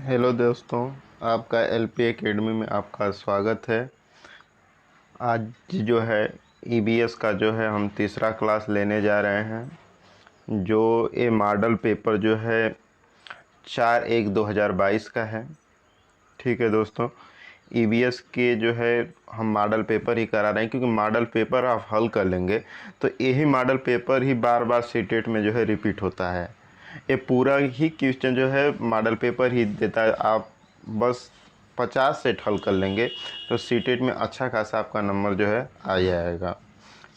Hello दोस्तों, आपका LP academy में आपका स्वागत है। आज जो है ईबीएस का जो है हम तीसरा क्लास लेने जा रहे हैं। जो ये मॉडल पेपर जो है 4/1/2022 का है। ठीक है दोस्तों, ईबीएस के जो है हम मॉडल पेपर ही करा रहे हैं, क्योंकि मॉडल पेपर आप हल कर लेंगे तो यही मॉडल पेपर ही बार बार सीटेट में जो है रिपीट होता है। ये पूरा ही क्वेश्चन जो है मॉडल पेपर ही देता है। आप बस 50 सेट हल कर लेंगे तो सीटेट में अच्छा खासा आपका नंबर जो है आ जाएगा।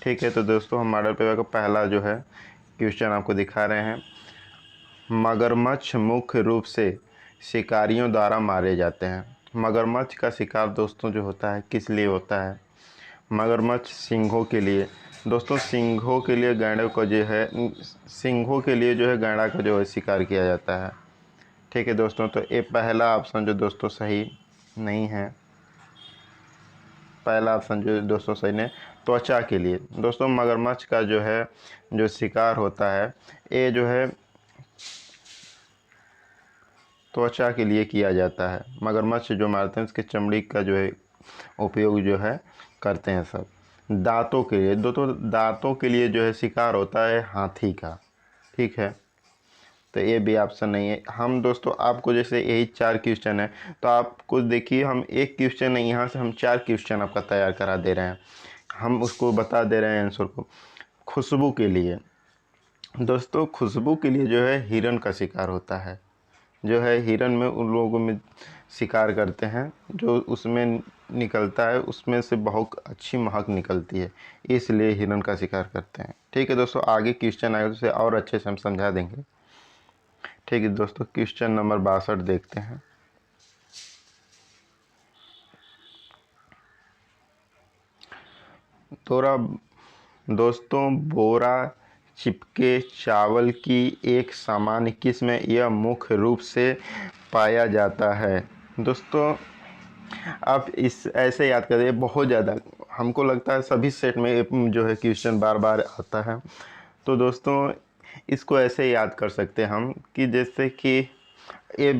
ठीक है, तो दोस्तों हम मॉडल पेपर का पहला जो है क्वेश्चन आपको दिखा रहे हैं। मगरमच्छ मुख्य रूप से शिकारियों द्वारा मारे जाते हैं। मगरमच्छ का शिकार दोस्तों जो होता है किस लिए होता है? मगरमच्छ सिंघों के लिए। दोस्तों सिंघों के लिए गैंडों को जो है सिंघों के लिए जो है गैंडा का जो है शिकार किया जाता है। ठीक है दोस्तों, तो ये पहला ऑप्शन जो दोस्तों सही नहीं है। पहला ऑप्शन जो दोस्तों सही नहीं, त्वचा के लिए। दोस्तों मगरमच्छ का जो है जो शिकार होता है ये जो है त्वचा के लिए किया जाता है। मगरमच्छ जो मारते हैं उसके चमड़ी का जो है उपयोग जो है करते हैं सब। दांतों के लिए, दोस्तों दांतों के लिए जो है शिकार होता है हाथी का। ठीक है, तो ये भी ऑप्शन नहीं है। हम दोस्तों आपको जैसे यही 4 क्वेश्चन है तो आपको देखिए हम एक क्वेश्चन नहीं, यहाँ से हम 4 क्वेश्चन आपका तैयार करा दे रहे हैं। हम उसको बता दे रहे हैं आंसर को। खुशबू के लिए, दोस्तों खुशबू के लिए जो है हिरन का शिकार होता है। जो है हिरन में उन लोगों में शिकार करते हैं जो उसमें निकलता है, उसमें से बहुत अच्छी महक निकलती है, इसलिए हिरन का शिकार करते हैं। ठीक है दोस्तों, आगे क्वेश्चन आएगा उसे और अच्छे से हम समझा देंगे। ठीक है दोस्तों, क्वेश्चन नंबर 62 देखते हैं। तोरा दोस्तों बोरा चिपके चावल की एक सामान्य किस्म यह मुख्य रूप से पाया जाता है। दोस्तों आप इस ऐसे याद करिए, बहुत ज़्यादा हमको लगता है सभी सेट में जो है क्वेश्चन बार बार आता है। तो दोस्तों इसको ऐसे याद कर सकते हैं हम कि जैसे कि ये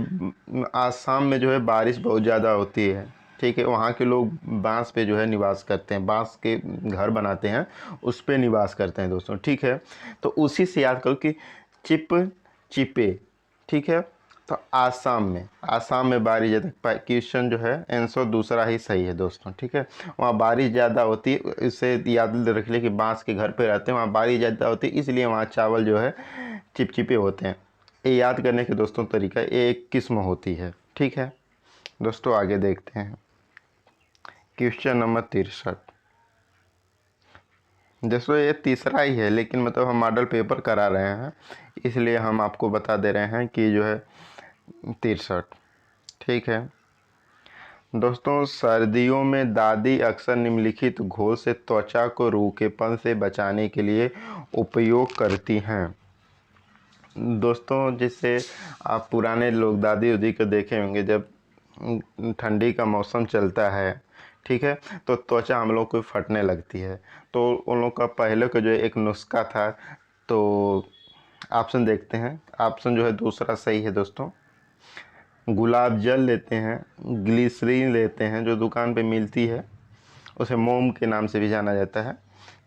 आसाम में जो है बारिश बहुत ज़्यादा होती है। ठीक है, वहाँ के लोग बांस पे जो है निवास करते हैं, बांस के घर बनाते हैं, उस पे निवास करते हैं दोस्तों। ठीक है, तो उसी से याद करो कि चिप चिपे। ठीक है, तो आसाम में बारिश ज़्यादा, क्वेश्चन जो है आंसर दूसरा ही सही है दोस्तों। ठीक है, वहाँ बारिश ज़्यादा होती है, इससे याद रख ले कि बांस के घर पे रहते हैं, वहाँ बारिश ज़्यादा होती है, इसलिए वहाँ चावल जो है चिपचिपे होते हैं। ये याद करने के दोस्तों तरीका, ये एक किस्म होती है। ठीक है दोस्तों, आगे देखते हैं क्वेश्चन नंबर 63। दोस्तों ये तीसरा ही है, लेकिन मतलब हम मॉडल पेपर करा रहे हैं इसलिए हम आपको बता दे रहे हैं कि जो है 63। ठीक है दोस्तों, सर्दियों में दादी अक्सर निम्नलिखित घोल से त्वचा को रूखेपन से बचाने के लिए उपयोग करती हैं। दोस्तों जैसे आप पुराने लोग दादी उदी को देखे होंगे, जब ठंडी का मौसम चलता है, ठीक है, तो त्वचा हम लोग को फटने लगती है। तो उन लोग का पहले का जो एक नुस्खा था, तो ऑप्शन देखते हैं। ऑप्शन जो है दूसरा सही है दोस्तों। गुलाब जल लेते हैं, ग्लिसरीन लेते हैं जो दुकान पे मिलती है, उसे मोम के नाम से भी जाना जाता है।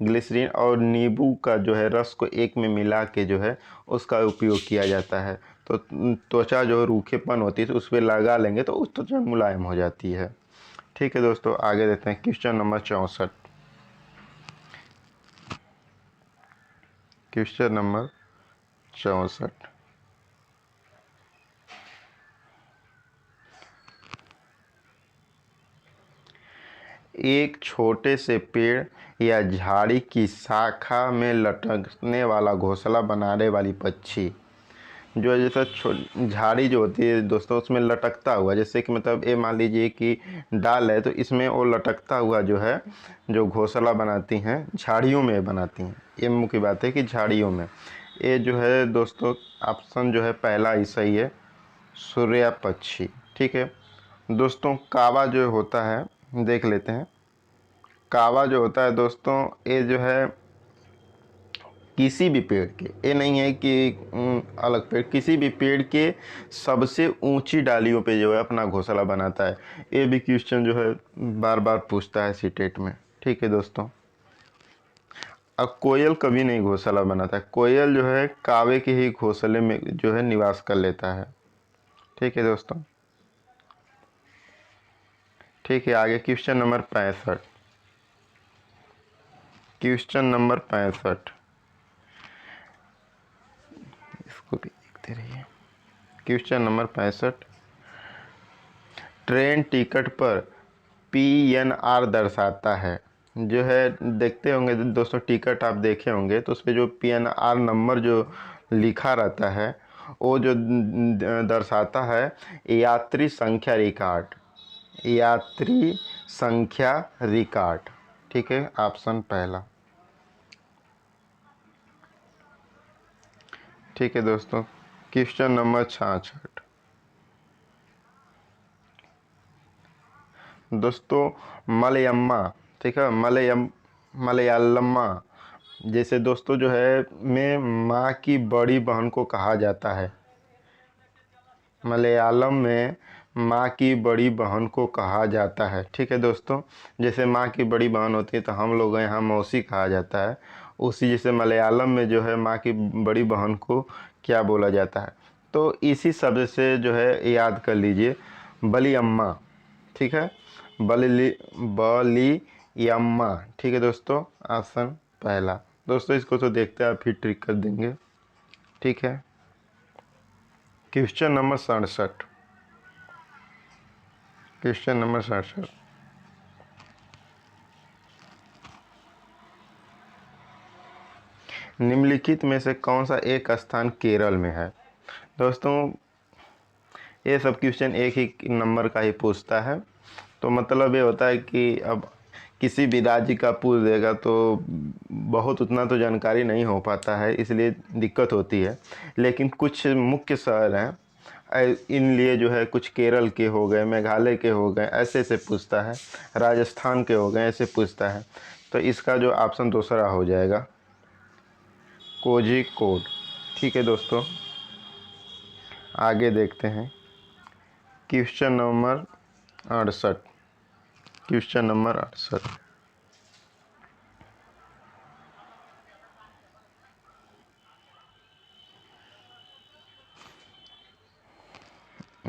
ग्लिसरीन और नींबू का जो है रस को एक में मिला के जो है उसका उपयोग किया जाता है। तो त्वचा जो रूखेपन होती है तो उस पर लगा लेंगे तो उस त्वचा मुलायम हो जाती है। ठीक है दोस्तों, आगे देते हैं क्वेश्चन नंबर 64। Question number 64। एक छोटे से पेड़ या झाड़ी की शाखा में लटकने वाला घोंसला बनाने वाली पक्षी, जो है जैसा झाड़ी जो होती है दोस्तों उसमें लटकता हुआ, जैसे कि मतलब ये मान लीजिए कि डाल है तो इसमें वो लटकता हुआ जो है जो घोंसला बनाती हैं, झाड़ियों में बनाती हैं। ये मुख्य बात है कि झाड़ियों में। ये जो है दोस्तों ऑप्शन जो है पहला ही सही है, सूर्या पक्षी। ठीक है दोस्तों, कावा जो होता है देख लेते हैं। कावा जो होता है दोस्तों, ये जो है किसी भी पेड़ के, ये नहीं है कि अलग पेड़, किसी भी पेड़ के सबसे ऊंची डालियों पे जो है अपना घोंसला बनाता है। ये भी क्वेश्चन जो है बार बार पूछता है सीटेट में। ठीक है दोस्तों। अब कोयल कभी नहीं घोंसला बनाता है, कोयल जो है कावे के ही घोंसले में जो है निवास कर लेता है। ठीक है दोस्तों। ठीक है, आगे क्वेश्चन नंबर 65। क्वेश्चन नंबर 65, इसको भी देखते रहिए। क्वेश्चन नंबर 65, ट्रेन टिकट पर PNR दर्शाता है। जो है देखते होंगे दोस्तों, टिकट आप देखे होंगे तो उस पर जो PNR नंबर जो लिखा रहता है वो जो दर्शाता है यात्री संख्या रिकॉर्ड, यात्री संख्या रिकॉर्ड। ठीक है, ऑप्शन पहला। ठीक है दोस्तों। क्वेश्चन नंबर 66 दोस्तों, मलयम्मा, ठीक है, मलयालम्मा जैसे दोस्तों जो है में माँ की बड़ी बहन को कहा जाता है। मलयालम में माँ की बड़ी बहन को कहा जाता है। ठीक है दोस्तों, जैसे माँ की बड़ी बहन होती है तो हम लोग यहाँ मौसी कहा जाता है, उसी जैसे मलयालम में जो है माँ की बड़ी बहन को क्या बोला जाता है। तो इसी शब्द से जो है याद कर लीजिए, बलियम्मा। ठीक है, बलियम्मा। ठीक है दोस्तों, ऑप्शन पहला। दोस्तों इसको तो देखते हैं आप फिर ट्रिक कर देंगे। ठीक है, क्वेश्चन नंबर 67। क्वेश्चन नंबर 67, निम्नलिखित में से कौन सा एक स्थान केरल में है। दोस्तों ये सब क्वेश्चन एक ही नंबर का ही पूछता है, तो मतलब ये होता है कि अब किसी भी राज्य का पूछ देगा तो बहुत उतना तो जानकारी नहीं हो पाता है, इसलिए दिक्कत होती है। लेकिन कुछ मुख्य शहर हैं इन लिए जो है, कुछ केरल के हो गए, मेघालय के हो गए, ऐसे ऐसे पूछता है, राजस्थान के हो गए, ऐसे पूछता है। तो इसका जो ऑप्शन दूसरा हो जाएगा, कोझिकोड। ठीक है दोस्तों, आगे देखते हैं। Question number 68। क्वेश्चन नंबर 68,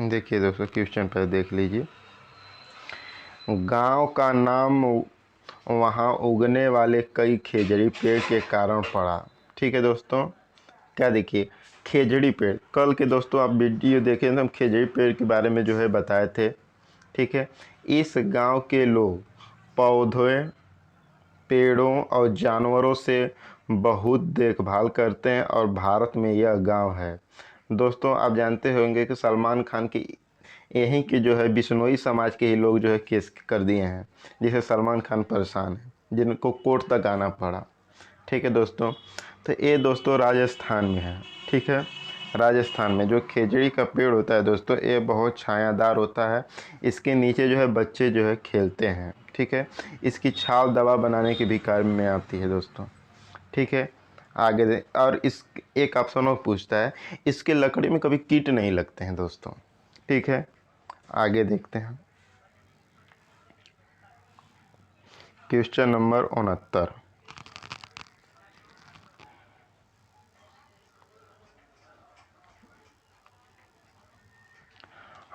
देखिए दोस्तों, क्वेश्चन पर देख लीजिए। गांव का नाम वहां उगने वाले कई खेजड़ी पेड़ के कारण पड़ा। ठीक है दोस्तों, क्या देखिए, खेजड़ी पेड़, कल के दोस्तों आप वीडियो देखे तो हम खेजड़ी पेड़ के बारे में जो है बताए थे। ठीक है, इस गांव के लोग पौधों, पेड़ों और जानवरों से बहुत देखभाल करते हैं और भारत में यह गांव है। दोस्तों आप जानते होंगे कि सलमान खान की यहीं के जो है बिश्नोई समाज के ही लोग जो है केस कर दिए हैं, जिसे सलमान खान परेशान है, जिनको कोर्ट तक आना पड़ा। ठीक है दोस्तों, तो ये दोस्तों राजस्थान में है। ठीक है, राजस्थान में जो खेजड़ी का पेड़ होता है दोस्तों, ये बहुत छायादार होता है, इसके नीचे जो है बच्चे जो है खेलते हैं। ठीक है, इसकी छाल दवा बनाने के भी काम में आती है दोस्तों। ठीक है, आगे और इस एक ऑप्शन और पूछता है, इसके लकड़ी में कभी कीट नहीं लगते हैं दोस्तों। ठीक है, आगे देखते हैं। क्वेश्चन नंबर 69,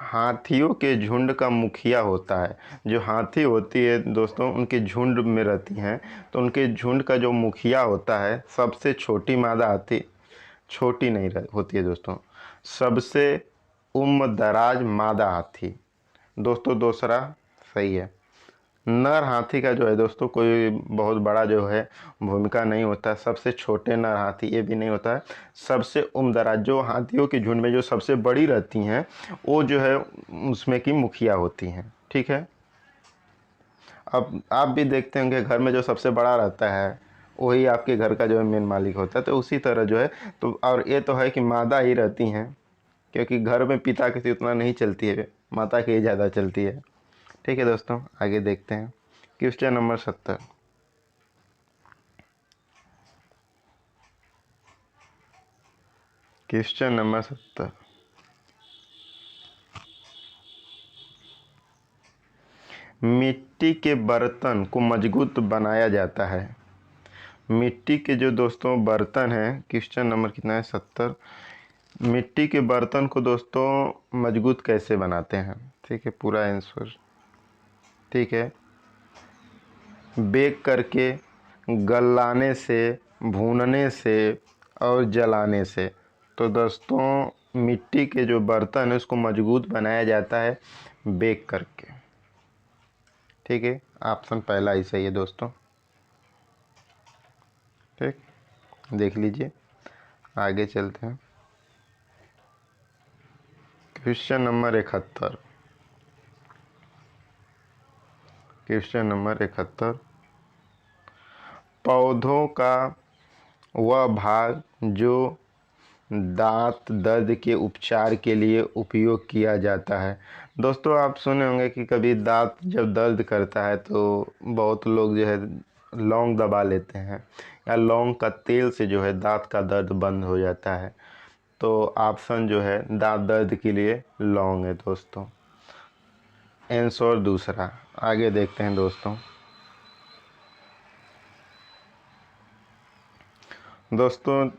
हाथियों के झुंड का मुखिया होता है। जो हाथी होती है दोस्तों, उनके झुंड में रहती हैं, तो उनके झुंड का जो मुखिया होता है, सबसे छोटी मादा हाथी, छोटी नहीं होती है दोस्तों, सबसे उम्र दराज मादा हाथी। दोस्तों दूसरा सही है। नर हाथी का जो है दोस्तों कोई बहुत बड़ा जो है भूमिका नहीं होता, सबसे छोटे नर हाथी ये भी नहीं होता है। सबसे उम्रदराज, जो हाथियों के झुंड में जो सबसे बड़ी रहती हैं, वो जो है उसमें की मुखिया होती हैं। ठीक है, अब आप भी देखते होंगे घर में जो सबसे बड़ा रहता है वही आपके घर का जो है मेन मालिक होता है, तो उसी तरह जो है, तो और ये तो है कि मादा ही रहती हैं, क्योंकि घर में पिता की उतना नहीं चलती है, माता की ही ज़्यादा चलती है। ठीक है दोस्तों, आगे देखते हैं। Question number 70, question number 70। मिट्टी के बर्तन को मजबूत बनाया जाता है। मिट्टी के जो दोस्तों बर्तन हैं, क्वेश्चन नंबर कितना है? 70। मिट्टी के बर्तन को दोस्तों मजबूत कैसे बनाते हैं? ठीक है, पूरा आंसर। ठीक है, बेक करके, गलाने से, भूनने से और जलाने से। तो दोस्तों मिट्टी के जो बर्तन है उसको मजबूत बनाया जाता है बेक करके। ठीक है, ऑप्शन पहला ही सही है दोस्तों। ठीक, देख लीजिए, आगे चलते हैं। Question number 71। Question number 71। पौधों का वह भाग जो दांत दर्द के उपचार के लिए उपयोग किया जाता है। दोस्तों आप सुने होंगे कि कभी दांत जब दर्द करता है तो बहुत लोग जो है लौंग दबा लेते हैं, या लौंग का तेल से जो है दांत का दर्द बंद हो जाता है। तो ऑप्शन जो है दांत दर्द के लिए लौंग है दोस्तों, आंसर दूसरा। आगे देखते हैं दोस्तों। दोस्तों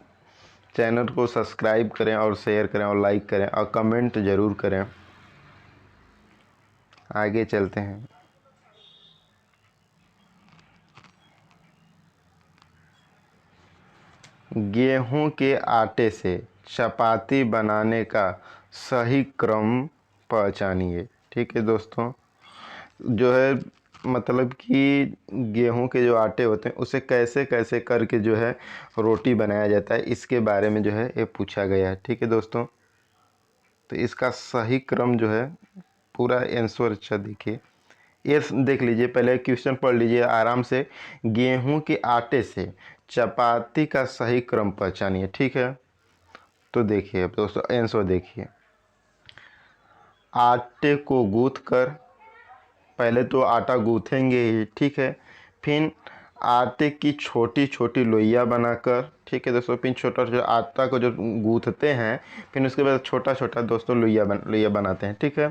चैनल को सब्सक्राइब करें और शेयर करें और लाइक करें और कमेंट ज़रूर करें। आगे चलते हैं। गेहूं के आटे से चपाती बनाने का सही क्रम पहचानिए। ठीक है दोस्तों, जो है मतलब कि गेहूं के जो आटे होते हैं उसे कैसे कैसे करके जो है रोटी बनाया जाता है, इसके बारे में जो है ये पूछा गया है। ठीक है दोस्तों, तो इसका सही क्रम जो है पूरा आंसर अच्छा देखिए, ये देख लीजिए, पहले क्वेश्चन पढ़ लीजिए आराम से। गेहूं के आटे से चपाती का सही क्रम पहचानिए। ठीक है, तो देखिए अब दोस्तों आंसर देखिए। आटे को गूंथ कर, पहले तो आटा गूँथेंगे ही, ठीक है, फिर आटे की छोटी छोटी लोइयाँ बनाकर, ठीक है दोस्तों, फिर छोटा छोटा आटा को जो गूँथते हैं फिर उसके बाद छोटा छोटा दोस्तों लोइया बनाते हैं। ठीक है,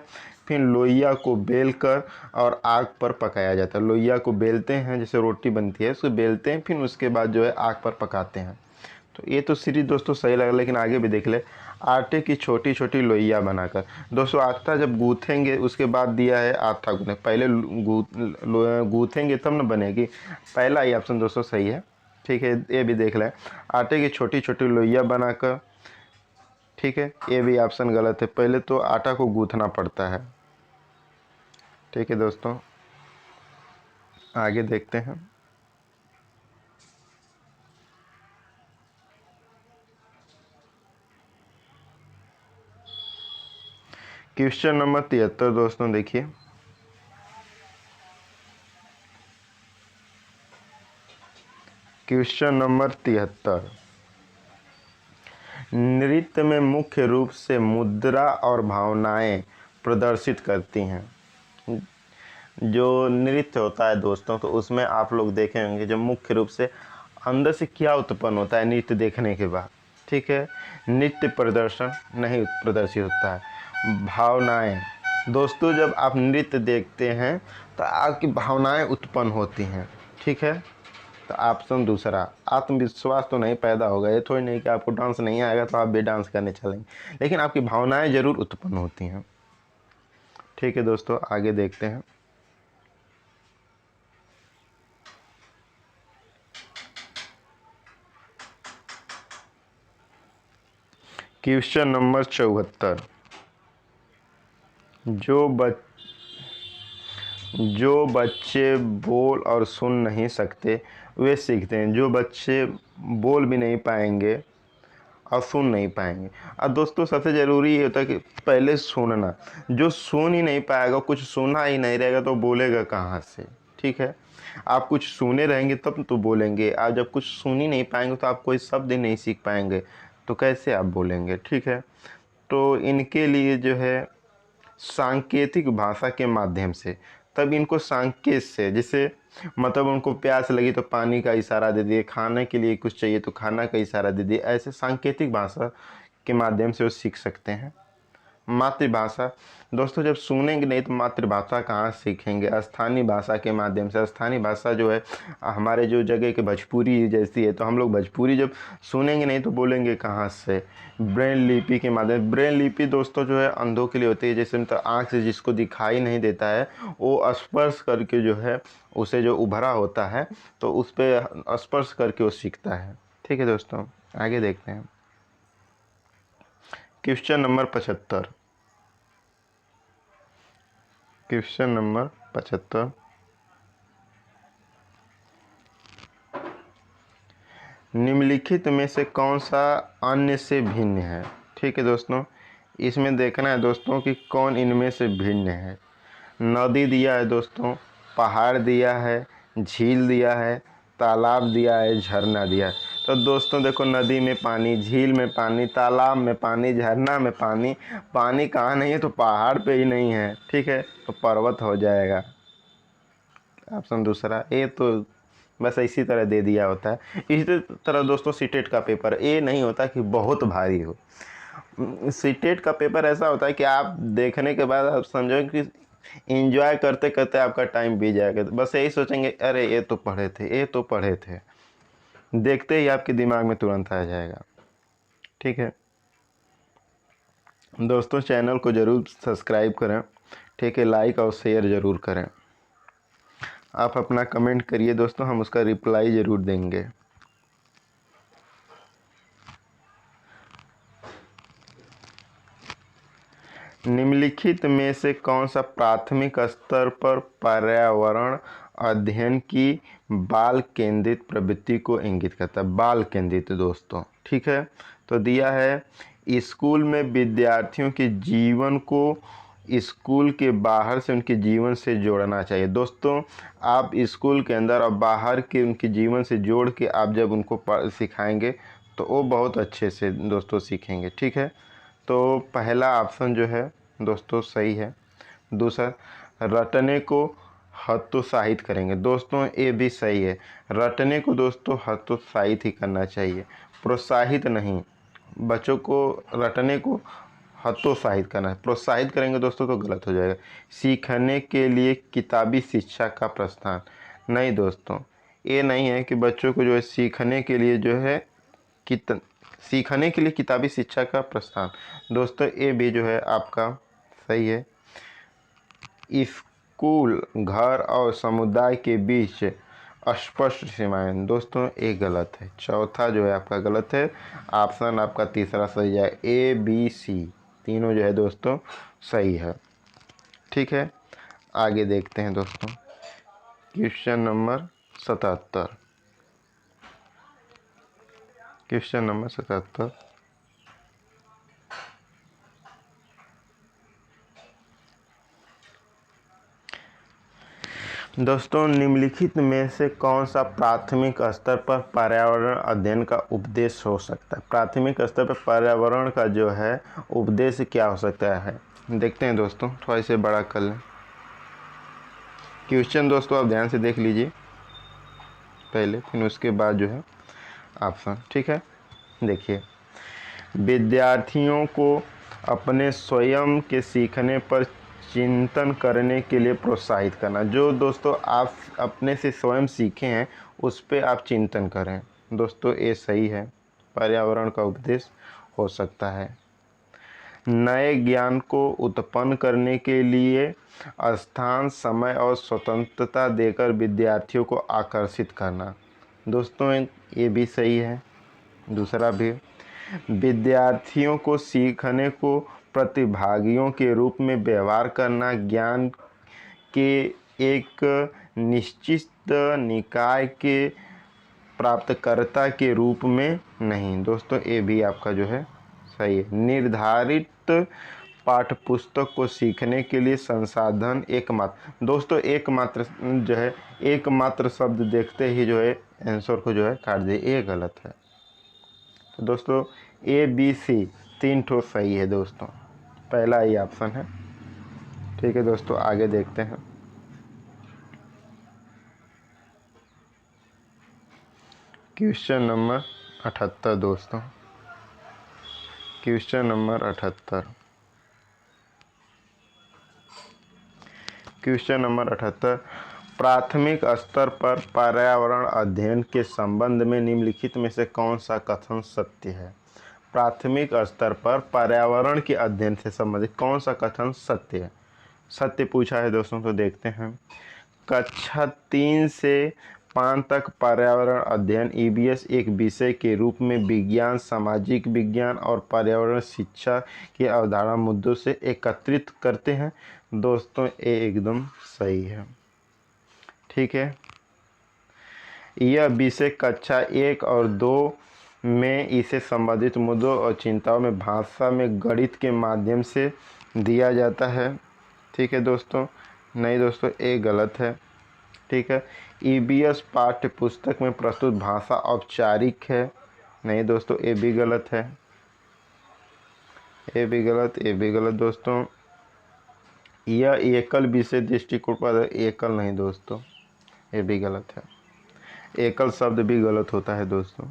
फिर लोइया को बेल कर और आग पर पकाया जाता है। लोइया को बेलते हैं, जैसे रोटी बनती है उसको बेलते हैं, फिर उसके बाद जो है आग पर पकाते हैं। तो ये तो सीरीज दोस्तों सही लगा, लेकिन आगे भी देख ले। आटे की छोटी छोटी लोइया बनाकर, दोस्तों आटा जब गूँथेंगे उसके बाद दिया है आटा गूँथने, पहले गूँथेंगे तब न बनेगी। पहला ही ऑप्शन दोस्तों सही है। ठीक है, ये भी देख लें, आटे की छोटी छोटी लोइया बनाकर। ठीक है, ये भी ऑप्शन गलत है, पहले तो आटा को गूँथना पड़ता है। ठीक है दोस्तों, आगे देखते हैं। क्वेश्चन नंबर 73 दोस्तों देखिए। Question number 73। नृत्य में मुख्य रूप से मुद्रा और भावनाएं प्रदर्शित करती हैं। जो नृत्य होता है दोस्तों, तो उसमें आप लोग देखे होंगे जो मुख्य रूप से अंदर से क्या उत्पन्न होता है नृत्य देखने के बाद। ठीक है, नृत्य प्रदर्शन नहीं प्रदर्शित होता है, भावनाएं। दोस्तों जब आप नृत्य देखते हैं तो आपकी भावनाएं उत्पन्न होती हैं। ठीक है, तो ऑप्शन दूसरा, आत्मविश्वास तो नहीं पैदा होगा। ये थोड़ी नहीं कि आपको डांस नहीं आएगा तो आप भी डांस करने चलेंगे, लेकिन आपकी भावनाएं जरूर उत्पन्न होती हैं। ठीक है दोस्तों, आगे देखते हैं। Question number 74। जो बच्चे बोल और सुन नहीं सकते वे सीखते हैं। जो बच्चे बोल भी नहीं पाएंगे और सुन नहीं पाएंगे। और दोस्तों सबसे ज़रूरी ये होता है कि पहले सुनना। जो सुन ही नहीं पाएगा, कुछ सुना ही नहीं रहेगा तो बोलेगा कहाँ से। ठीक है, आप कुछ सुने रहेंगे तब तो बोलेंगे। आप जब कुछ सुन ही नहीं पाएंगे तो आप कोई शब्द ही नहीं सीख पाएंगे, तो कैसे आप बोलेंगे। ठीक है, तो इनके लिए जो है सांकेतिक भाषा के माध्यम से, तब इनको सांकेत से, जैसे मतलब उनको प्यास लगी तो पानी का इशारा दे दिए, खाने के लिए कुछ चाहिए तो खाना का इशारा दे दिए, ऐसे सांकेतिक भाषा के माध्यम से वो सीख सकते हैं। मातृभाषा दोस्तों, जब सुनेंगे नहीं तो मातृभाषा कहाँ सीखेंगे? स्थानीय भाषा के माध्यम से। स्थानीय भाषा जो है हमारे जो जगह के भोजपुरी जैसी है, तो हम लोग भोजपुरी जब सुनेंगे नहीं तो बोलेंगे कहाँ से? ब्रेन लिपि के माध्यम। ब्रेन लिपि दोस्तों जो है अंधों के लिए होती है, जैसे मतलब आँख से जिसको दिखाई नहीं देता है वो स्पर्श करके जो है उसे जो उभरा होता है तो उस पर स्पर्श करके वो सीखता है। ठीक है दोस्तों, आगे देखते हैं। Question number 75। Question number 75। निम्नलिखित में से कौन सा अन्य से भिन्न है? ठीक है दोस्तों, इसमें देखना है दोस्तों कि कौन इनमें से भिन्न है। नदी दिया है दोस्तों, पहाड़ दिया है, झील दिया है, तालाब दिया है, झरना दिया है। तो दोस्तों देखो, नदी में पानी, झील में पानी, तालाब में पानी, झरना में पानी। पानी कहाँ नहीं है? तो पहाड़ पे ही नहीं है। ठीक है, तो पर्वत हो जाएगा ऑप्शन दूसरा। ए तो बस इसी तरह दे दिया होता है। इसी तरह दोस्तों सीटेट का पेपर ए नहीं होता कि बहुत भारी हो। सीटेट का पेपर ऐसा होता है कि आप देखने के बाद आप समझो कि इंजॉय करते करते आपका टाइम बीत जाएगा। बस यही सोचेंगे अरे ये तो पढ़े थे, ये तो पढ़े थे, देखते ही आपके दिमाग में तुरंत आ जाएगा। ठीक है दोस्तों, चैनल को ज़रूर सब्सक्राइब करें। ठीक है, लाइक और शेयर ज़रूर करें। आप अपना कमेंट करिए दोस्तों, हम उसका रिप्लाई ज़रूर देंगे। निम्नलिखित में से कौन सा प्राथमिक स्तर पर पर्यावरण अध्ययन की बाल केंद्रित प्रवृत्ति को इंगित करता है? बाल केंद्रित दोस्तों, ठीक है, तो दिया है स्कूल में विद्यार्थियों के जीवन को स्कूल के बाहर से उनके जीवन से जोड़ना चाहिए। दोस्तों, आप स्कूल के अंदर और बाहर के उनके जीवन से जोड़ के आप जब उनको सिखाएंगे तो वो बहुत अच्छे से दोस्तों सीखेंगे। ठीक है, तो पहला ऑप्शन जो है दोस्तों सही है। दूसरा, रटने को हतोत्साहित करेंगे। दोस्तों ये भी सही है, रटने को दोस्तों हतोत्साहित ही करना चाहिए, प्रोत्साहित नहीं। बच्चों को रटने को हतोत्साहित करना है, प्रोत्साहित करेंगे दोस्तों तो गलत हो जाएगा। सीखने के लिए किताबी शिक्षा का प्रस्थान, नहीं दोस्तों, ये नहीं है कि बच्चों को जो है सीखने के लिए जो है सीखने के लिए किताबी शिक्षा का प्रस्थान। दोस्तों ये भी जो है आपका सही है। स्कूल, घर और समुदाय के बीच अस्पष्ट सीमाएं, दोस्तों ये गलत है। चौथा जो है आपका गलत है। ऑप्शन आपका तीसरा सही है, ए बी सी तीनों जो है दोस्तों सही है। ठीक है, आगे देखते हैं दोस्तों। Question number 77। Question number 77। दोस्तों, निम्नलिखित में से कौन सा प्राथमिक स्तर पर पर्यावरण अध्ययन का उपदेश हो सकता है? प्राथमिक स्तर पर पर्यावरण का जो है उपदेश क्या हो सकता है, देखते हैं दोस्तों। थोड़ा इसे बड़ा कर लें। क्वेश्चन दोस्तों आप ध्यान से देख लीजिए पहले, फिर उसके बाद जो है ऑप्शन। ठीक है, देखिए, विद्यार्थियों को अपने स्वयं के सीखने पर चिंतन करने के लिए प्रोत्साहित करना। जो दोस्तों आप अपने से स्वयं सीखे हैं उस पर आप चिंतन करें। दोस्तों ये सही है, पर्यावरण का उपदेश हो सकता है। नए ज्ञान को उत्पन्न करने के लिए स्थान, समय और स्वतंत्रता देकर विद्यार्थियों को आकर्षित करना। दोस्तों ये भी सही है। दूसरा भी, विद्यार्थियों को सीखने को प्रतिभागियों के रूप में व्यवहार करना, ज्ञान के एक निश्चित निकाय के प्राप्तकर्ता के रूप में नहीं। दोस्तों ये भी आपका जो है सही है। निर्धारित पाठ्यपुस्तक को सीखने के लिए संसाधन एकमात्र। दोस्तों एकमात्र जो है, एकमात्र शब्द देखते ही जो है आंसर को जो है काट दिए, ये गलत है। तो दोस्तों ए बी सी तीन ठो सही है दोस्तों, पहला ही ऑप्शन है। ठीक है दोस्तों, आगे देखते हैं। क्वेश्चन नंबर 78 दोस्तों। Question number 78। क्वेश्चन नंबर 78, प्राथमिक स्तर पर पर्यावरण अध्ययन के संबंध में निम्नलिखित में से कौन सा कथन सत्य है। प्राथमिक स्तर पर पर्यावरण के अध्ययन से संबंधित कौन सा कथन सत्य है। सत्य पूछा है दोस्तों, तो देखते हैं। कक्षा 3 से 5 तक पर्यावरण अध्ययन ईबीएस एक विषय के रूप में विज्ञान, सामाजिक विज्ञान और पर्यावरण शिक्षा की अवधारणा मुद्दों से एकत्रित करते हैं। दोस्तों ये एकदम सही है, ठीक है। यह विषय कक्षा 1 और 2 में इसे संबंधित मुद्दों और चिंताओं में भाषा में गणित के माध्यम से दिया जाता है, ठीक है दोस्तों। नहीं दोस्तों, ये गलत है, ठीक है। ईबीएस पाठ्य पुस्तक में प्रस्तुत भाषा औपचारिक है। नहीं दोस्तों, ये भी गलत है, ये भी गलत, ये भी गलत दोस्तों। यह एकल विषय दृष्टिकोण पर, एकल नहीं दोस्तों, ये भी गलत है। एकल शब्द भी गलत होता है दोस्तों।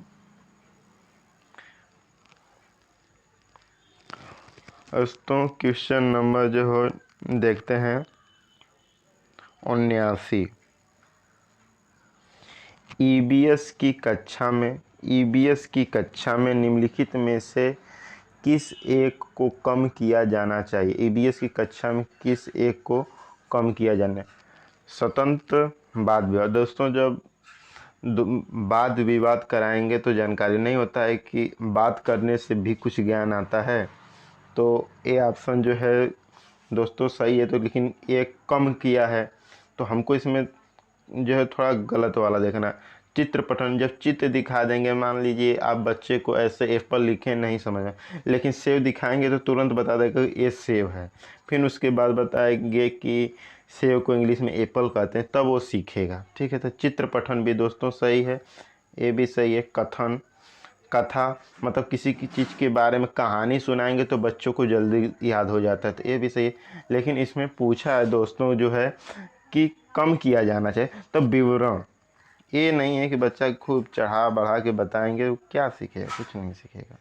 दोस्तों क्वेश्चन नंबर जो हो देखते हैं 79। ईबीएस की कक्षा में निम्नलिखित में से किस एक को कम किया जाना चाहिए। ईबीएस की कक्षा में किस एक को कम किया जाना है। स्वतंत्र वाद विवाद। दोस्तों जब वाद विवाद कराएंगे तो जानकारी नहीं होता है कि बात करने से भी कुछ ज्ञान आता है। तो ये ऑप्शन जो है दोस्तों सही है, तो लेकिन ये कम किया है, तो हमको इसमें जो है थोड़ा गलत वाला देखना। चित्र पठन, जब चित्र दिखा देंगे, मान लीजिए आप बच्चे को ऐसे एप्पल लिखे नहीं समझ में, लेकिन सेब दिखाएंगे तो तुरंत बता देगा कि ये सेब है। फिर उसके बाद बताएंगे कि सेब को इंग्लिश में एप्पल कहते हैं, तब वो सीखेगा, ठीक है। तो चित्र पठन भी दोस्तों सही है, ये भी सही है। कथा मतलब किसी की चीज़ के बारे में कहानी सुनाएंगे तो बच्चों को जल्दी याद हो जाता है, तो ये भी सही है। लेकिन इसमें पूछा है दोस्तों जो है कि कम किया जाना चाहिए, तो विवरण। ये नहीं है कि बच्चा खूब चढ़ा बढ़ा के बताएंगे, क्या सीखेगा, कुछ नहीं सीखेगा,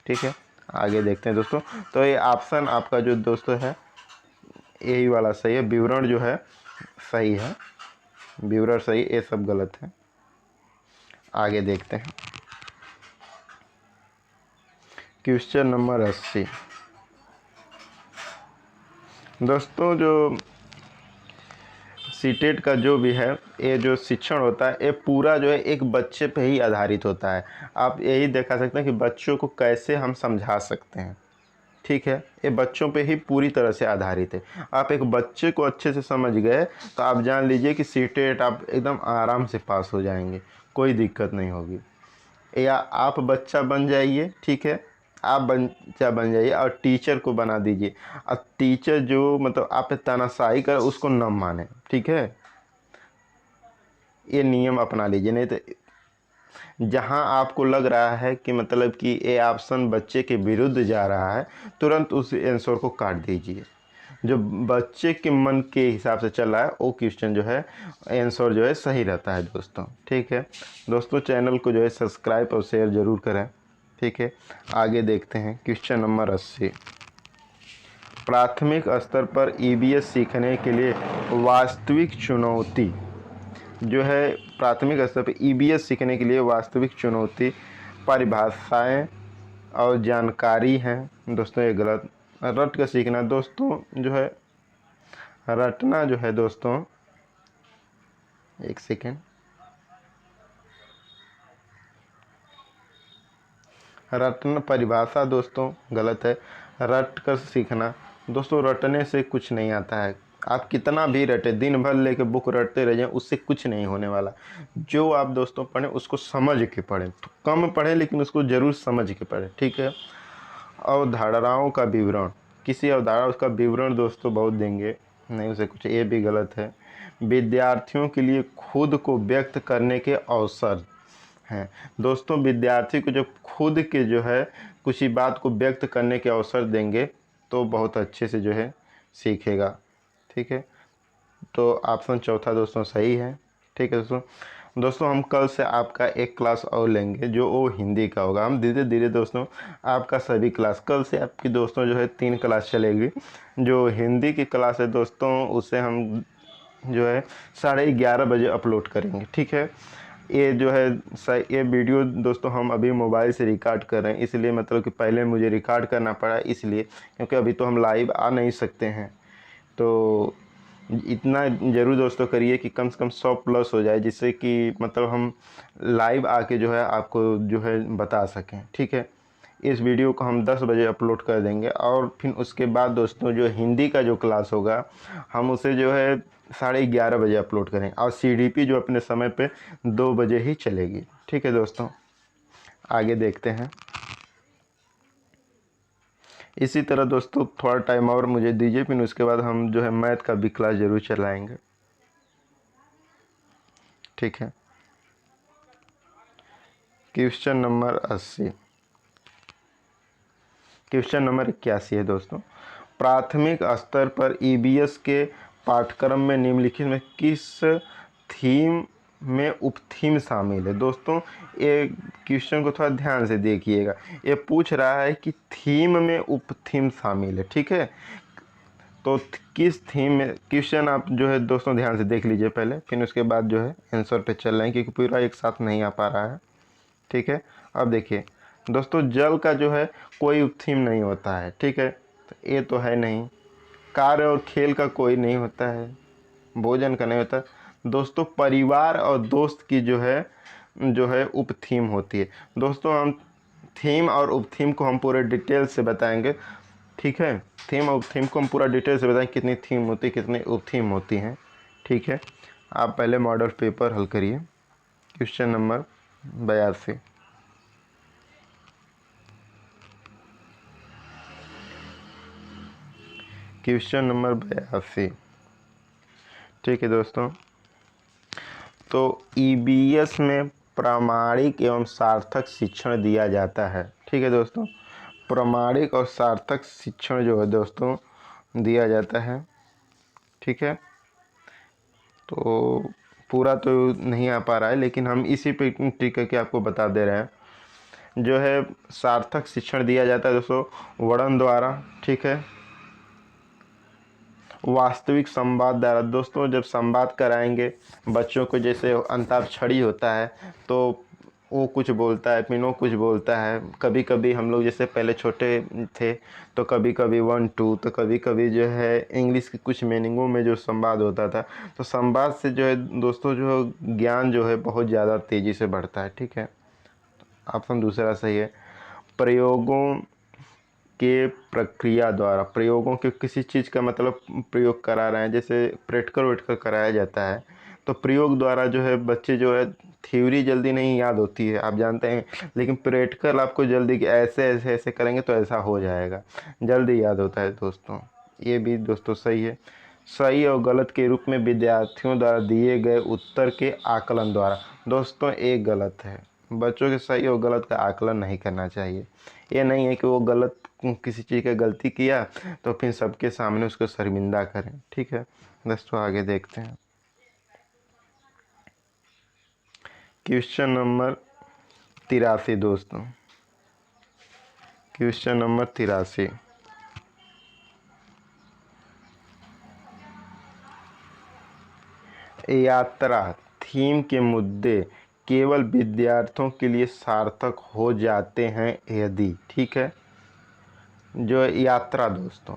ठीक है। आगे देखते हैं दोस्तों। तो ये ऑप्शन आपका जो दोस्तों है यही वाला सही है, विवरण जो है सही है, विवरण सही, ये सब गलत है। आगे देखते हैं क्वेश्चन नंबर 80। दोस्तों जो सीटेट का जो भी है, ये जो शिक्षण होता है, ये पूरा जो है एक बच्चे पे ही आधारित होता है। आप यही देखा सकते हैं कि बच्चों को कैसे हम समझा सकते हैं, ठीक है। ये बच्चों पे ही पूरी तरह से आधारित है। आप एक बच्चे को अच्छे से समझ गए तो आप जान लीजिए कि सीटेट आप एकदम आराम से पास हो जाएंगे, कोई दिक्कत नहीं होगी। या आप बच्चा बन जाइए, ठीक है, आप बच्चा बन जाइए और टीचर को बना दीजिए, और टीचर जो मतलब आप पे तानाशाही कर उसको न माने, ठीक है। ये नियम अपना लीजिए, नहीं तो जहां आपको लग रहा है कि मतलब कि ये ऑप्शन बच्चे के विरुद्ध जा रहा है, तुरंत उस आंसर को काट दीजिए। जो बच्चे के मन के हिसाब से चल रहा है वो क्वेश्चन जो है आंसर जो है सही रहता है दोस्तों, ठीक है। दोस्तों चैनल को जो है सब्सक्राइब और शेयर ज़रूर करें, ठीक है। आगे देखते हैं क्वेश्चन नंबर 80। प्राथमिक स्तर पर ईबीएस सीखने के लिए वास्तविक चुनौती जो है, प्राथमिक स्तर पर ईबीएस सीखने के लिए वास्तविक चुनौती परिभाषाएं और जानकारी हैं। दोस्तों ये गलत। रट कर सीखना दोस्तों जो है, रटना जो है दोस्तों, एक सेकेंड, रटना परिभाषा दोस्तों गलत है। रट कर सीखना दोस्तों, रटने से कुछ नहीं आता है। आप कितना भी रटे, दिन भर लेके बुक रटते रह जाएं, उससे कुछ नहीं होने वाला। जो आप दोस्तों पढ़ें उसको समझ के पढ़ें, तो कम पढ़ें लेकिन उसको ज़रूर समझ के पढ़ें, ठीक है। अवधारणाओं का विवरण, किसी अवधारणा उसका विवरण दोस्तों बहुत देंगे, नहीं उसे कुछ, ये भी गलत है। विद्यार्थियों के लिए खुद को व्यक्त करने के अवसर हैं। दोस्तों विद्यार्थी को जब खुद के जो है कुछ ही बात को व्यक्त करने के अवसर देंगे तो बहुत अच्छे से जो है सीखेगा, ठीक है। तो ऑप्शन चौथा दोस्तों सही है, ठीक है दोस्तों। दोस्तों हम कल से आपका एक क्लास और लेंगे जो वो हिंदी का होगा। हम धीरे धीरे दोस्तों आपका सभी क्लास, कल से आपकी दोस्तों जो है 3 क्लास चलेगी। जो हिंदी की क्लास है दोस्तों उसे हम जो है 11:30 बजे अपलोड करेंगे, ठीक है। ये जो है ये वीडियो दोस्तों हम अभी मोबाइल से रिकॉर्ड कर रहे हैं, इसलिए मतलब कि पहले मुझे रिकॉर्ड करना पड़ा इसलिए, क्योंकि अभी तो हम लाइव आ नहीं सकते हैं। तो इतना ज़रूर दोस्तों करिए कि कम से कम 100 प्लस हो जाए, जिससे कि मतलब हम लाइव आके जो है आपको जो है बता सकें, ठीक है। इस वीडियो को हम 10 बजे अपलोड कर देंगे और फिर उसके बाद दोस्तों जो हिंदी का जो क्लास होगा हम उसे जो है 11:30 बजे अपलोड करेंगे और CDP जो अपने समय पे 2 बजे ही चलेगी, ठीक है दोस्तों। आगे देखते हैं। इसी तरह दोस्तों थोड़ा टाइम और मुझे दीजिए, फिर उसके बाद हम जो है मैथ का भी क्लास ज़रूर चलाएंगे, ठीक है। क्वेश्चन नंबर 80, क्वेश्चन नंबर 81 है दोस्तों। प्राथमिक स्तर पर EBS के पाठ्यक्रम में निम्नलिखित में किस थीम में उपथीम शामिल है। दोस्तों ये क्वेश्चन को थोड़ा ध्यान से देखिएगा। ये पूछ रहा है कि थीम में उपथीम शामिल है, ठीक है। तो किस थीम में, क्वेश्चन आप जो है दोस्तों ध्यान से देख लीजिए पहले, फिर उसके बाद जो है आंसर पे चल रहे हैं, क्योंकि पूरा एक साथ नहीं आ पा रहा है, ठीक है। अब देखिए दोस्तों जल का जो है कोई उपथीम नहीं होता है, ठीक है। तो ये तो है नहीं। कार्य और खेल का कोई नहीं होता है, भोजन का नहीं होता। दोस्तों परिवार और दोस्त की जो है उपथीम होती है। दोस्तों हम थीम और उपथीम को हम पूरे डिटेल से बताएंगे, ठीक है। थीम और उपथीम को हम पूरा डिटेल से बताएंगे, कितनी थीम होती है कितनी उपथीम होती हैं, ठीक है। आप पहले मॉडल पेपर हल करिए। क्वेश्चन नंबर 82, क्वेश्चन नंबर 82, ठीक है दोस्तों। तो EBS में प्रामाणिक एवं सार्थक शिक्षण दिया जाता है, ठीक है दोस्तों। प्रामाणिक और सार्थक शिक्षण जो है दोस्तों दिया जाता है, ठीक है। तो पूरा तो नहीं आ पा रहा है, लेकिन हम इसी पे टिक करके आपको बता दे रहे हैं। जो है सार्थक शिक्षण दिया जाता है दोस्तों वर्णन द्वारा, ठीक है। वास्तविक संवाद द्वारा, दोस्तों जब संवाद कराएंगे बच्चों को, जैसे अंताक्षरी होता है तो वो कुछ बोलता है फिर वो कुछ बोलता है। कभी कभी हम लोग जैसे पहले छोटे थे तो कभी कभी 1 2, तो कभी कभी जो है इंग्लिश की कुछ मीनिंगों में जो संवाद होता था। तो संवाद से जो है दोस्तों जो ज्ञान जो है बहुत ज़्यादा तेज़ी से बढ़ता है, ठीक है। ऑप्शन दूसरा सही है। प्रयोगों के प्रक्रिया द्वारा, प्रयोगों के किसी चीज़ का मतलब प्रयोग करा रहे हैं, जैसे प्रैक्टिकल वेक्टिकल कराया जाता है तो प्रयोग द्वारा जो है बच्चे जो है थ्योरी जल्दी नहीं याद होती है, आप जानते हैं, लेकिन प्रैक्टिकल आपको जल्दी कि ऐसे ऐसे ऐसे करेंगे तो ऐसा हो जाएगा, जल्दी याद होता है दोस्तों। ये भी दोस्तों सही है। सही और गलत के रूप में विद्यार्थियों द्वारा दिए गए उत्तर के आकलन द्वारा, दोस्तों एक गलत है। बच्चों के सही और गलत का आकलन नहीं करना चाहिए। ये नहीं है कि वो गलत किसी चीज़ का गलती किया तो फिर सबके सामने उसको शर्मिंदा करें, ठीक है दोस्तों। आगे देखते हैं। क्वेश्चन नंबर 83 दोस्तों, क्वेश्चन नंबर 83, यात्रा थीम के मुद्दे केवल विद्यार्थियों के लिए सार्थक हो जाते हैं यदि, ठीक है। जो यात्रा दोस्तों,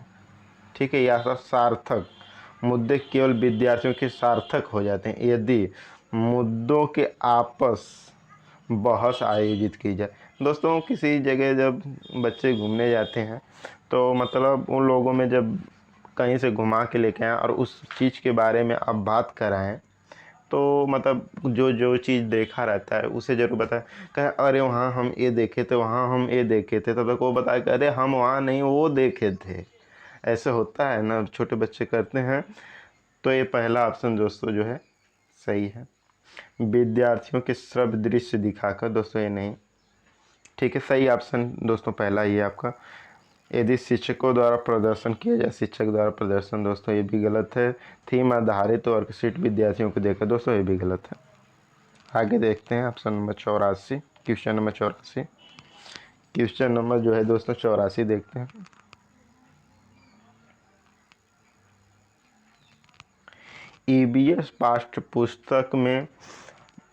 ठीक है, यात्रा सार्थक मुद्दे केवल विद्यार्थियों के सार्थक हो जाते हैं यदि मुद्दों के आपस बहस आयोजित की जाए। दोस्तों किसी जगह जब बच्चे घूमने जाते हैं तो मतलब उन लोगों में जब कहीं से घुमा के लेके आएँ और उस चीज़ के बारे में आप बात कराएं तो मतलब जो जो चीज़ देखा रहता है उसे ज़रूर बताएं। कहे अरे वहाँ हम ये देखे थे, वहाँ हम ये देखे थे, तब तक वो बताए कि अरे हम वहाँ नहीं वो देखे थे। ऐसे होता है ना, छोटे बच्चे करते हैं। तो ये पहला ऑप्शन दोस्तों जो है सही है। विद्यार्थियों के श्रव्य दृश्य दिखाकर, दोस्तों ये नहीं, ठीक है। सही ऑप्शन दोस्तों पहला ही है आपका। यदि शिक्षकों द्वारा प्रदर्शन किया जाए, शिक्षक द्वारा प्रदर्शन, दोस्तों ये भी गलत है। थीम आधारित वर्कशीट विद्यार्थियों को देकर, दोस्तों ये भी गलत है। आगे देखते हैं option number 84, question number 84। Question number जो है दोस्तों 84 देखते हैं। ईबीएस पाठ्य पुस्तक में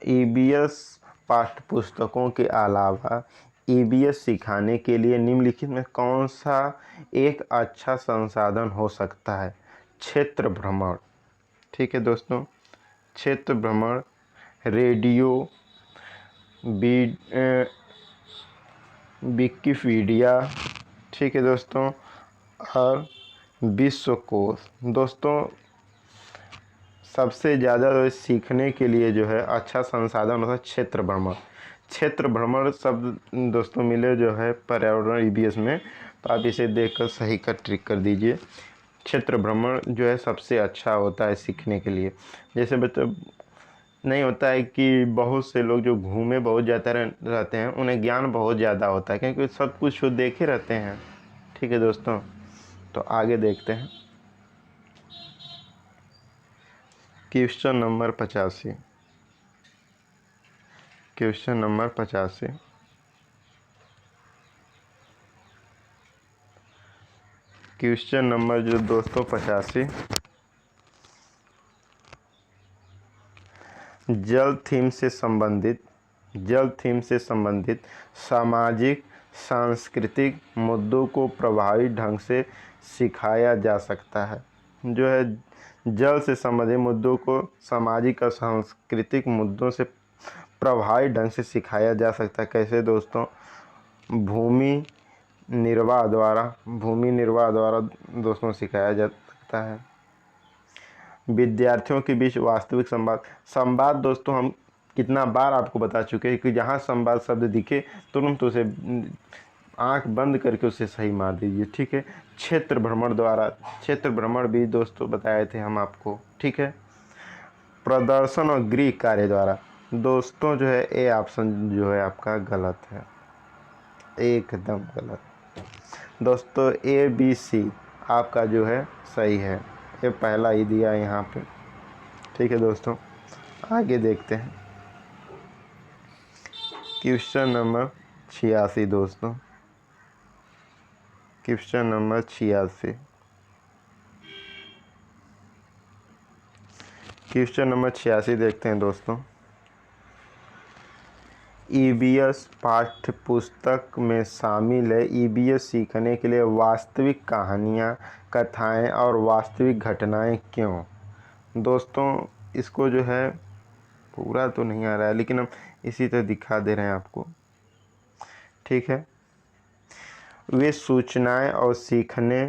ईबीएस पाठ्य पुस्तकों के अलावा ईबीएस सिखाने के लिए निम्नलिखित में कौन सा एक अच्छा संसाधन हो सकता है? क्षेत्र भ्रमण। ठीक है दोस्तों, क्षेत्र भ्रमण, रेडियो, विकिपीडिया, ठीक है दोस्तों, और विश्वकोश। दोस्तों सबसे ज़्यादा सीखने के लिए जो है अच्छा संसाधन होता है क्षेत्र भ्रमण। क्षेत्र भ्रमण शब्द दोस्तों मिले जो है पर्यावरण ईबीएस में, तो आप इसे देखकर सही कर ट्रिक कर दीजिए। क्षेत्र भ्रमण जो है सबसे अच्छा होता है सीखने के लिए। जैसे बच्चों नहीं होता है कि बहुत से लोग जो घूमे बहुत ज़्यादा रहते हैं उन्हें ज्ञान बहुत ज़्यादा होता है क्योंकि सब कुछ वो देखे रहते हैं। ठीक है दोस्तों, तो आगे देखते हैं question number 85। Question number 85। Question number जो दोस्तों 85, जल थीम से संबंधित सामाजिक सांस्कृतिक मुद्दों को प्रभावी ढंग से सिखाया जा सकता है। जो है जल से संबंधित मुद्दों को सामाजिक और सांस्कृतिक मुद्दों से प्रभावी ढंग से सिखाया जा सकता है। कैसे दोस्तों? भूमि निर्वाह द्वारा दोस्तों सिखाया जा सकता है। विद्यार्थियों के बीच वास्तविक संवाद दोस्तों हम कितना बार आपको बता चुके हैं कि जहाँ संवाद शब्द दिखे तुरंत उसे आंख बंद करके उसे सही मार दीजिए। ठीक है, क्षेत्र भ्रमण भी दोस्तों बताए थे हम आपको। ठीक है, प्रदर्शन और गृह कार्य द्वारा दोस्तों जो है ए ऑप्शन जो है आपका गलत है, एकदम गलत दोस्तों। ए बी सी आपका जो है सही है, ये पहला ही दिया यहाँ पे। ठीक है दोस्तों, आगे देखते हैं क्वेश्चन नंबर 86 दोस्तों। Question number 86। क्वेश्चन नंबर 86 देखते हैं दोस्तों। ईबीएस पाठ्य पुस्तक में शामिल है ईबीएस सीखने के लिए वास्तविक कहानियाँ, कथाएं और वास्तविक घटनाएं क्यों? दोस्तों इसको जो है पूरा तो नहीं आ रहा है लेकिन हम इसी तरह दिखा दे रहे हैं आपको। ठीक है, वे सूचनाएं और सीखने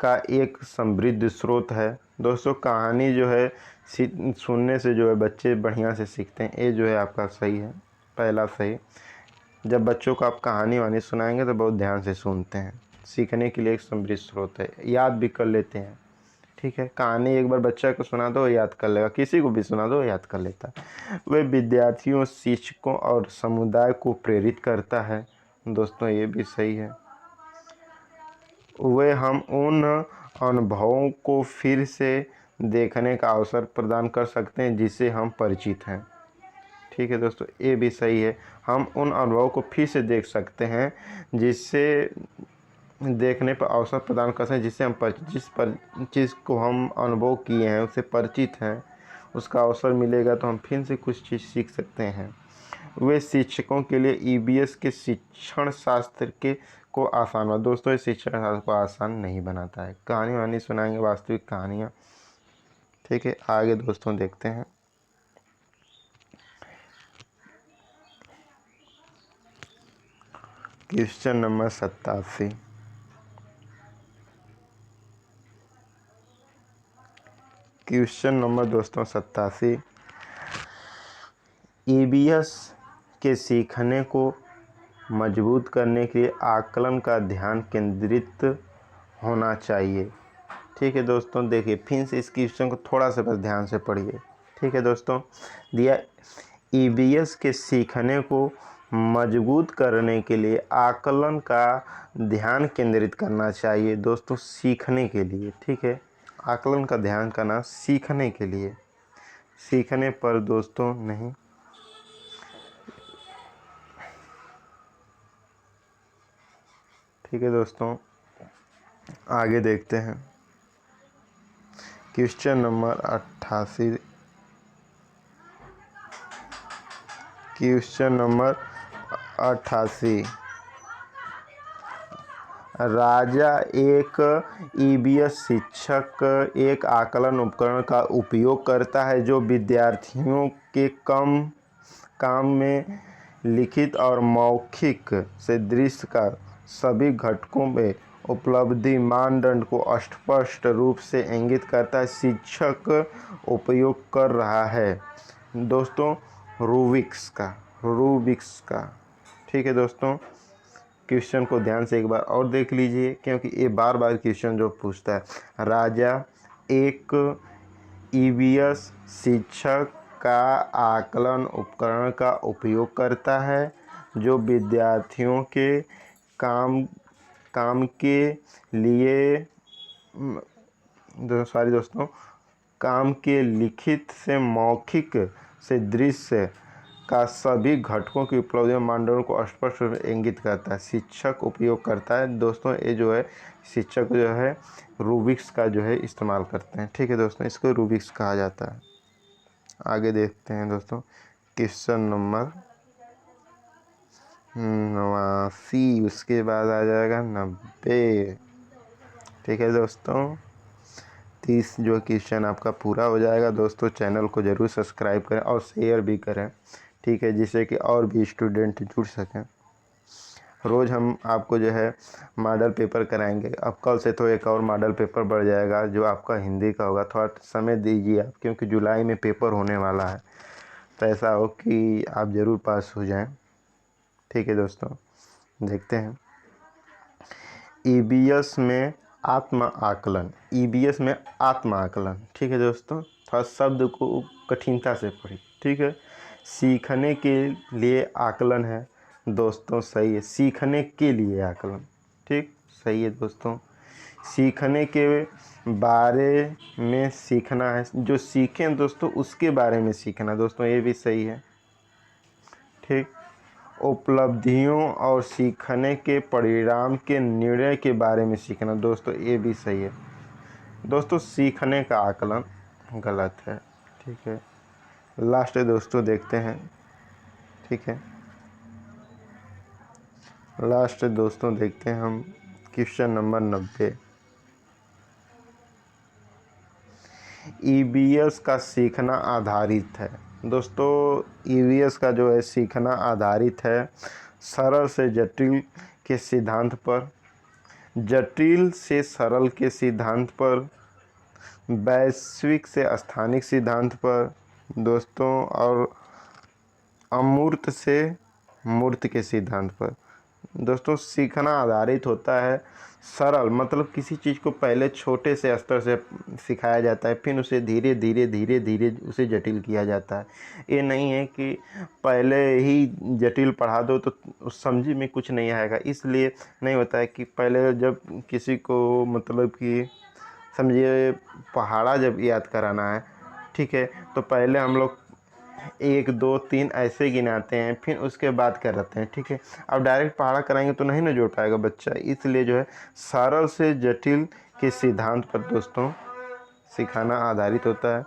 का एक समृद्ध स्रोत है। दोस्तों कहानी जो है सुनने से जो है बच्चे बढ़िया से सीखते हैं, ये जो है आपका सही है, पहला सही। जब बच्चों को आप कहानी वानी सुनाएंगे तो बहुत ध्यान से सुनते हैं। सीखने के लिए एक समृद्ध स्रोत है, याद भी कर लेते हैं। ठीक है, कहानी एक बार बच्चा को सुना दो याद कर लेगा, किसी को भी सुना दो याद कर लेता है। वे विद्यार्थियों, शिक्षकों और समुदाय को प्रेरित करता है। दोस्तों ये भी सही है। वे हम उन अनुभवों को फिर से देखने का अवसर प्रदान कर सकते हैं जिससे हम परिचित हैं। ठीक है दोस्तों, ये भी सही है। हम उन अनुभवों को फिर से देख सकते हैं जिससे देखने पर अवसर प्रदान कर सकते हैं जिससे हम जिस चीज़ को हम अनुभव किए हैं उससे परिचित हैं, उसका अवसर मिलेगा तो हम फिर से कुछ चीज़ सीख सकते हैं। वे शिक्षकों के लिए ईबीएस के शिक्षण शास्त्र के को आसान बना। दोस्तों ये शिक्षण शास्त्र को आसान नहीं बनाता है, कहानी वानी सुनाएंगे, वास्तविक कहानियाँ। ठीक है, आगे दोस्तों देखते हैं क्वेश्चन नंबर 87। क्वेश्चन नंबर दोस्तों 87। ईबीएस के सीखने को मजबूत करने के लिए आकलन का ध्यान केंद्रित होना चाहिए। ठीक है दोस्तों, देखिए फिर से इस क्वेश्चन को थोड़ा सा बस ध्यान से पढ़िए। ठीक है दोस्तों, दिया ईबीएस के सीखने को मजबूत करने के लिए आकलन का ध्यान केंद्रित करना चाहिए। दोस्तों सीखने के लिए, ठीक है, आकलन का ध्यान करना सीखने के लिए, सीखने पर दोस्तों नहीं। ठीक है दोस्तों, आगे देखते हैं। Question number 88। Question number 88। राजा एक ईवीएस शिक्षक एक आकलन उपकरण का उपयोग करता है जो विद्यार्थियों के काम में लिखित और मौखिक से दृश्य का सभी घटकों में उपलब्धि मानदंड को स्पष्ट रूप से इंगित करता है। शिक्षक उपयोग कर रहा है दोस्तों रूबिक्स का। ठीक है दोस्तों, क्वेश्चन को ध्यान से एक बार और देख लीजिए, क्योंकि ये बार बार क्वेश्चन जो पूछता है। राजा एक ईवीएस शिक्षक का आकलन उपकरण का उपयोग करता है जो विद्यार्थियों के काम के लिए दोस्तों काम के लिखित से मौखिक से दृश्य का सभी घटकों की उपलब्धि मानदंडों को स्पष्ट रूप से इंगित करता है। शिक्षक उपयोग करता है दोस्तों, ये जो है शिक्षक जो है रूबिक्स का जो है इस्तेमाल करते हैं। ठीक है दोस्तों, इसको रूबिक्स कहा जाता है। आगे देखते हैं दोस्तों, क्वेश्चन नंबर 89, उसके बाद आ जाएगा 90। ठीक है दोस्तों, 30 जो क्वेश्चन आपका पूरा हो जाएगा दोस्तों। चैनल को ज़रूर सब्सक्राइब करें और शेयर भी करें, ठीक है, जिससे कि और भी स्टूडेंट जुड़ सकें। रोज़ हम आपको जो है मॉडल पेपर कराएंगे। अब कल से तो एक और मॉडल पेपर बढ़ जाएगा जो आपका हिंदी का होगा। थोड़ा समय दीजिए आप, क्योंकि जुलाई में पेपर होने वाला है, तो ऐसा हो कि आप ज़रूर पास हो जाएं। ठीक है दोस्तों, देखते हैं ईवीएस में आत्म आकलन। ईवीएस में आत्म आकलन, ठीक है दोस्तों, थोड़ा शब्द को कठिनता से पढ़िए। ठीक है, सीखने के लिए आकलन है दोस्तों, सही है, सीखने के लिए आकलन, ठीक, सही है दोस्तों। सीखने के बारे में सीखना है, जो सीखें दोस्तों उसके बारे में सीखना दोस्तों, ये भी सही है। ठीक, उपलब्धियों और सीखने के परिणाम के निर्णय के बारे में सीखना दोस्तों, ये भी सही है दोस्तों। सीखने का आकलन गलत है। ठीक है, लास्ट दोस्तों देखते हैं। ठीक है, लास्ट दोस्तों देखते हैं हम क्वेश्चन नंबर 90। ईवीएस का सीखना आधारित है दोस्तों। ईवीएस का जो है सीखना आधारित है सरल से जटिल के सिद्धांत पर, जटिल से सरल के सिद्धांत पर, वैश्विक से स्थानिक सिद्धांत पर दोस्तों, और अमूर्त से मूर्त के सिद्धांत पर दोस्तों। सीखना आधारित होता है सरल, मतलब किसी चीज़ को पहले छोटे से स्तर से सिखाया जाता है, फिर उसे धीरे धीरे उसे जटिल किया जाता है। ये नहीं है कि पहले ही जटिल पढ़ा दो तो उस समझ में कुछ नहीं आएगा। इसलिए नहीं होता है कि पहले जब किसी को मतलब कि समझिए पहाड़ा जब याद कराना है, ठीक है, तो पहले हम लोग 1 2 3 ऐसे गिनाते हैं, फिर उसके बाद करते हैं। ठीक है, अब डायरेक्ट पहाड़ा कराएंगे तो नहीं ना जोड़ पाएगा बच्चा। इसलिए जो है सरल से जटिल के सिद्धांत पर दोस्तों सिखाना आधारित होता है।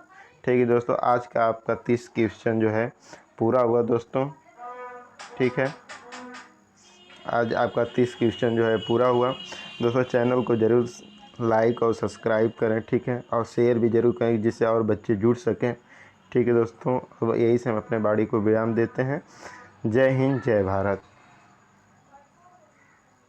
ठीक है दोस्तों, आज का आपका 30 क्वेश्चन जो है पूरा हुआ दोस्तों। ठीक है, आज आपका 30 क्वेश्चन जो है पूरा हुआ दोस्तों। चैनल को ज़रूर लाइक और सब्सक्राइब करें, ठीक है, और शेयर भी ज़रूर करें जिससे और बच्चे जुड़ सकें। ठीक है दोस्तों, अब यही से हम अपने बाड़ी को विराम देते हैं। जय हिंद, जय भारत।